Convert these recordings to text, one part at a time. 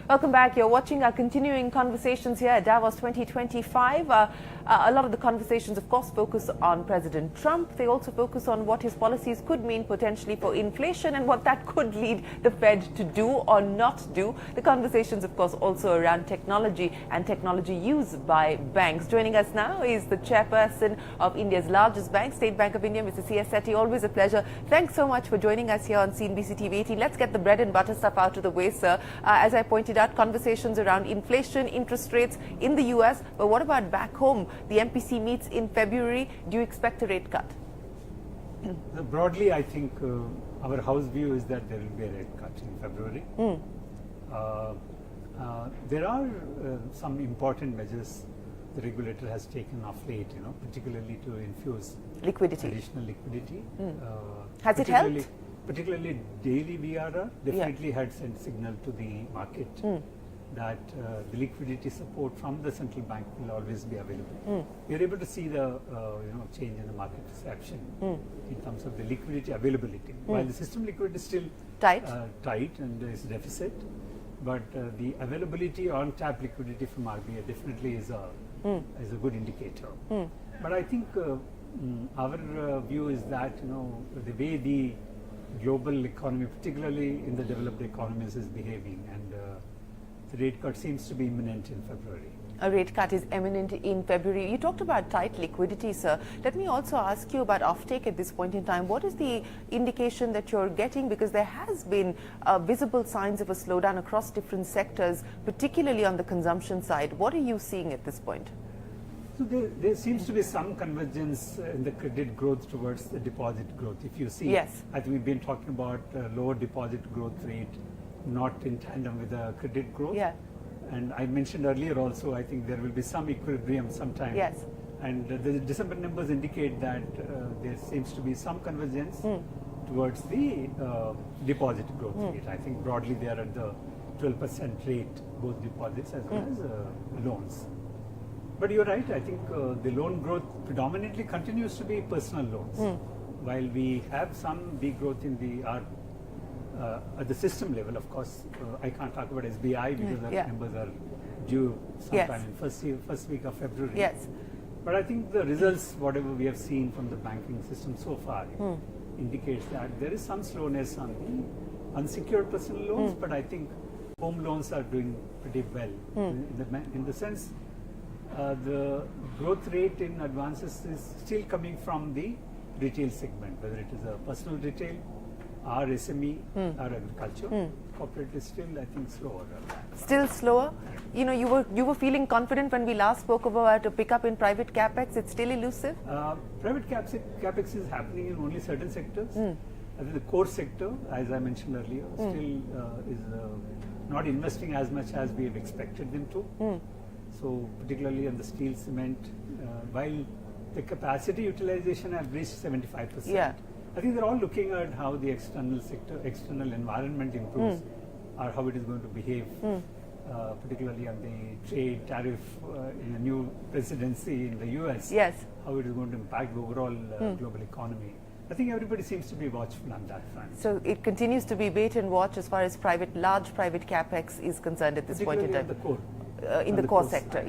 Welcome back. You're watching our continuing conversations here at Davos 2025. A lot of the conversations, of course, focus on President Trump. They also focus on what his policies could mean potentially for inflation and what that could lead the Fed to do or not do. The conversations, of course, also around technology and technology use by banks. Joining us now is the chairperson of India's largest bank, State Bank of India, Mr. Setty. Always a pleasure. Thanks so much for joining us here on CNBC-TV18. Let's get the bread and butter stuff out of the way, sir. As I pointed out, conversations around inflation, interest rates in the US. But what about back home? The MPC meets in February. Do you expect a rate cut? Broadly, I think our house view is that there will be a rate cut in February. There are some important measures the regulator has taken of late, particularly to infuse additional liquidity. Has it helped? Particularly daily VRR definitely had sent signal to the market that the liquidity support from the central bank will always be available. We are able to see the change in the market perception in terms of the liquidity availability. While the system liquidity is still tight and there is deficit, but the availability on tap liquidity from RBI definitely is a good indicator. But I think our view is that the way the global economy, particularly in the developed economies, is behaving, and the rate cut seems to be imminent in February. A rate cut is imminent in February. You talked about tight liquidity, sir. Let me also ask you about offtake at this point in time. What is the indication that you're getting? Because there has been visible signs of a slowdown across different sectors, particularly on the consumption side. What are you seeing at this point? So there seems to be some convergence in the credit growth towards the deposit growth. If you see, I think we've been talking about lower deposit growth rate, not in tandem with the credit growth. And I mentioned earlier also, I think there will be some equilibrium sometime. And the December numbers indicate that there seems to be some convergence towards the deposit growth rate. I think broadly they are at the 12% rate, both deposits as well as loans. But you're right, I think the loan growth predominantly continues to be personal loans. While we have some degrowth in the at the system level, of course, I can't talk about SBI because the numbers are due sometime in first week of February. But I think the results, whatever we have seen from the banking system so far, indicates that there is some slowness on the unsecured personal loans, but I think home loans are doing pretty well in the sense the growth rate in advances is still coming from the retail segment, whether it is a personal retail, or SME, or agriculture. Corporate is still, I think, slower. Still slower? You were feeling confident when we last spoke about a pickup in private capex. It's still elusive? Private capex is happening in only certain sectors. I think the core sector, as I mentioned earlier, still is not investing as much as we have expected them to. So particularly on the steel, cement, while the capacity utilization have reached 75%. I think they're all looking at how the external environment improves, or how it is going to behave, particularly on the trade tariff in the new presidency in the US, how it is going to impact the overall global economy. I think everybody seems to be watchful on that front. So it continues to be wait and watch as far as large private capex is concerned at this point in time. In the core sector,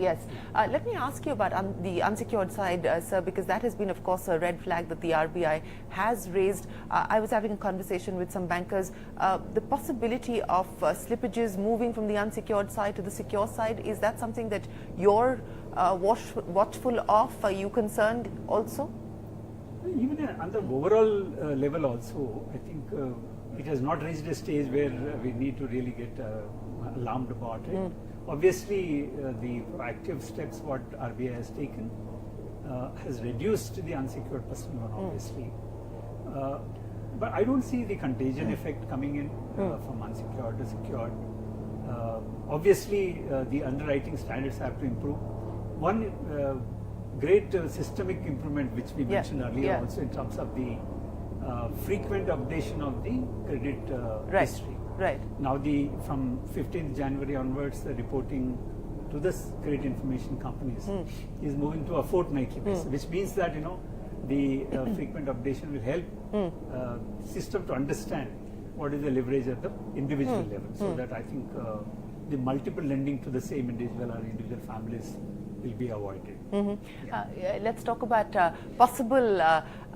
Let me ask you about the unsecured side, sir, because that has been, of course, a red flag that the RBI has raised. I was having a conversation with some bankers. The possibility of slippages moving from the unsecured side to the secure side, is that something that you're watchful of? Are you concerned also? Even on the overall level also, I think it has not reached a stage where we need to really get alarmed about it. Obviously, the proactive steps what RBI has taken has reduced the unsecured personal loan, obviously. But I don't see the contagion effect coming in from unsecured to secured. Obviously, the underwriting standards have to improve. One great systemic improvement which we mentioned earlier also in terms of the frequent updation of the credit history. Now from 15th January onwards, the reporting to the credit information companies is moving to a fortnightly basis, which means that the frequent updation will help system to understand what is the leverage at the individual level, so that I think the multiple lending to the same individual or individual families will be avoided. Let's talk about possible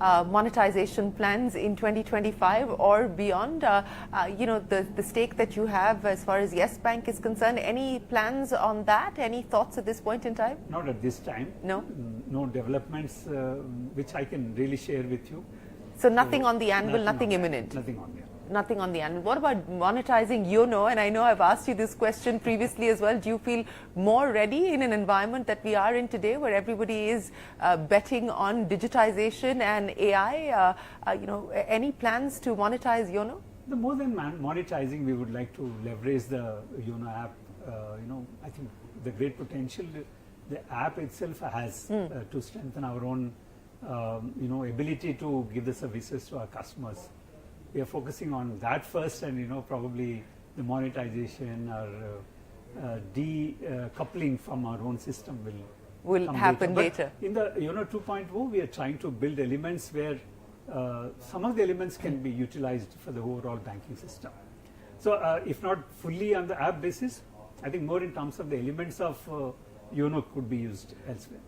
monetization plans in 2025 or beyond. The stake that you have as far as Yes Bank is concerned, any plans on that? Any thoughts at this point in time? Not at this time. No? No developments which I can really share with you. So nothing on the anvil, nothing imminent? Nothing on the anvil. Nothing on the anvil. What about monetizing YONO? And I know I've asked you this question previously as well. Do you feel more ready in an environment that we are in today, where everybody is betting on digitization and AI? Any plans to monetize YONO? The more than monetizing, we would like to leverage the YONO app. I think the great potential the app itself has to strengthen our own, ability to give the services to our customers. We are focusing on that first, and probably the monetization or decoupling from our own system will happen later. In the 2.0, we are trying to build elements where some of the elements can be utilized for the overall banking system. So if not fully on the app basis, I think more in terms of the elements of YONO could be used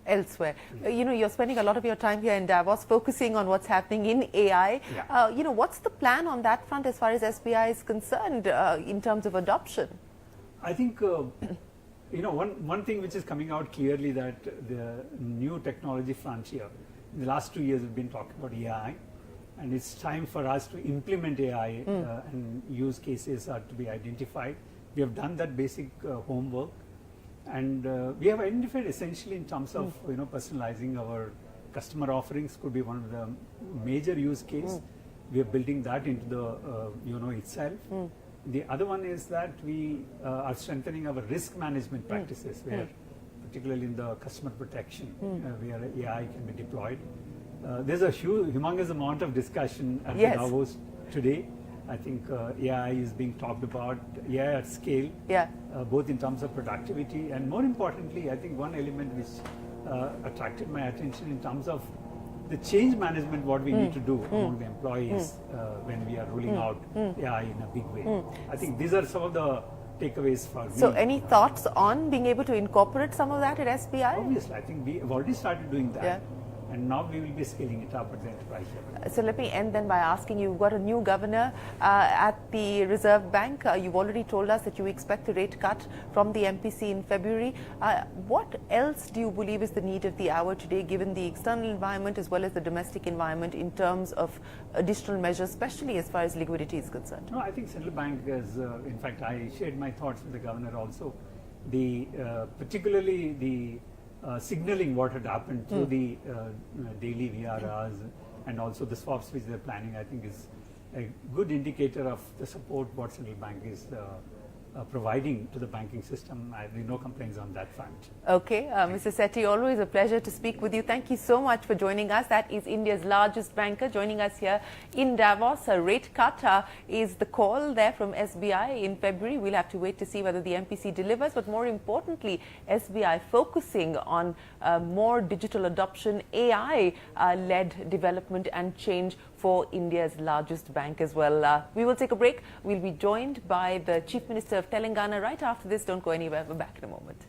elsewhere. You're spending a lot of your time here in Davos focusing on what's happening in AI. Yeah. What's the plan on that front as far as SBI is concerned in terms of adoption? I think, one thing which is coming out clearly, that the new technology frontier, in the last 2 years we've been talking about AI, and it's time for us to implement AI and use cases are to be identified. We have done that basic homework. And we have identified essentially in terms of personalizing our customer offerings could be one of the major use case. We are building that into the YONO itself. The other one is that we are strengthening our risk management practices, where particularly in the customer protection, where AI can be deployed. There's a humongous amount of discussion at Davos today. I think AI is being talked about, AI at scale, both in terms of productivity, and more importantly, I think one element which attracted my attention in terms of the change management, what we need to do among the employees when we are rolling out AI in a big way. I think these are some of the takeaways for me. So any thoughts on being able to incorporate some of that at SBI? Obviously, I think we have already started doing that. And now we will be scaling it up at the enterprise level. So let me end then by asking you, you've got a new governor at the Reserve Bank. You've already told us that you expect a rate cut from the MPC in February. What else do you believe is the need of the hour today, given the external environment as well as the domestic environment, in terms of additional measures, especially as far as liquidity is concerned? No, I think central bank is, in fact, I shared my thoughts with the governor also. Particularly the signaling what had happened through the daily VRRs and also the swaps which they're planning, I think is a good indicator of the support what central bank is providing to the banking system. I have no complaints on that front. Okay, Mr. Setty, always a pleasure to speak with you. Thank you so much for joining us. That is India's largest banker joining us here in Davos. A rate cut is the call there from SBI in February. We'll have to wait to see whether the MPC delivers, but more importantly, SBI focusing on more digital adoption, AI-led development and change for India's largest bank as well. We will take a break. We'll be joined by the Chief Minister of Telangana right after this. Don't go anywhere. We're back in a moment.